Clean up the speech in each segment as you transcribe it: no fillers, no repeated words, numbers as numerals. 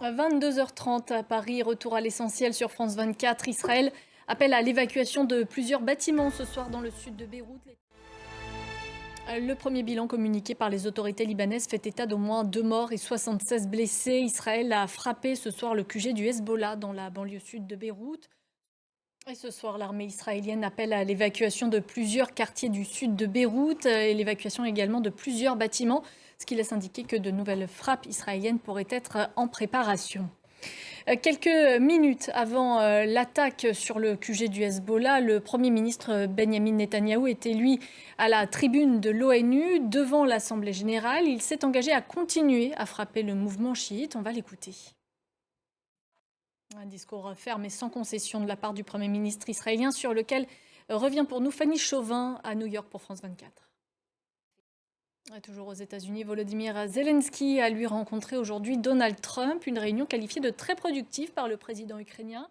À 22h30 à Paris, retour à l'essentiel sur France 24. Israël appelle à l'évacuation de plusieurs bâtiments ce soir dans le sud de Beyrouth. Le premier bilan communiqué par les autorités libanaises fait état d'au moins 2 morts et 76 blessés. Israël a frappé ce soir le QG du Hezbollah dans la banlieue sud de Beyrouth. Et ce soir, l'armée israélienne appelle à l'évacuation de plusieurs quartiers du sud de Beyrouth et l'évacuation également de plusieurs bâtiments, ce qui laisse indiquer que de nouvelles frappes israéliennes pourraient être en préparation. Quelques minutes avant l'attaque sur le QG du Hezbollah, le Premier ministre Benjamin Netanyahou était, lui, à la tribune de l'ONU devant l'Assemblée générale. Il s'est engagé à continuer à frapper le mouvement chiite. On va l'écouter. Un discours ferme et sans concession de la part du Premier ministre israélien sur lequel revient pour nous Fanny Chauvin à New York pour France 24. Toujours aux États-Unis, Volodymyr Zelensky a lui rencontré aujourd'hui Donald Trump, une réunion qualifiée de très productive par le président ukrainien.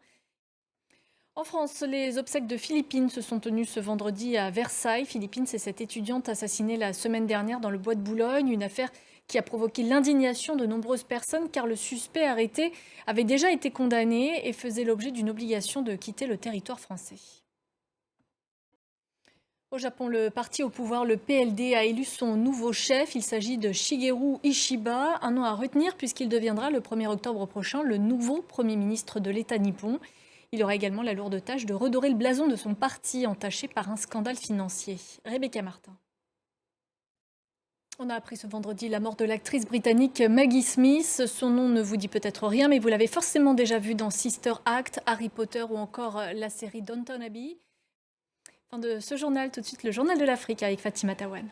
En France, les obsèques de Philippine se sont tenues ce vendredi à Versailles. Philippine, c'est cette étudiante assassinée la semaine dernière dans le bois de Boulogne, une affaire qui a provoqué l'indignation de nombreuses personnes car le suspect arrêté avait déjà été condamné et faisait l'objet d'une obligation de quitter le territoire français. Au Japon, le parti au pouvoir, le PLD, a élu son nouveau chef. Il s'agit de Shigeru Ishiba, un nom à retenir puisqu'il deviendra le 1er octobre prochain le nouveau Premier ministre de l'État nippon. Il aura également la lourde tâche de redorer le blason de son parti entaché par un scandale financier. Rebecca Martin. On a appris ce vendredi la mort de l'actrice britannique Maggie Smith. Son nom ne vous dit peut-être rien, mais vous l'avez forcément déjà vu dans Sister Act, Harry Potter ou encore la série Downton Abbey. Fin de ce journal, tout de suite le journal de l'Afrique avec Fatima Tawane.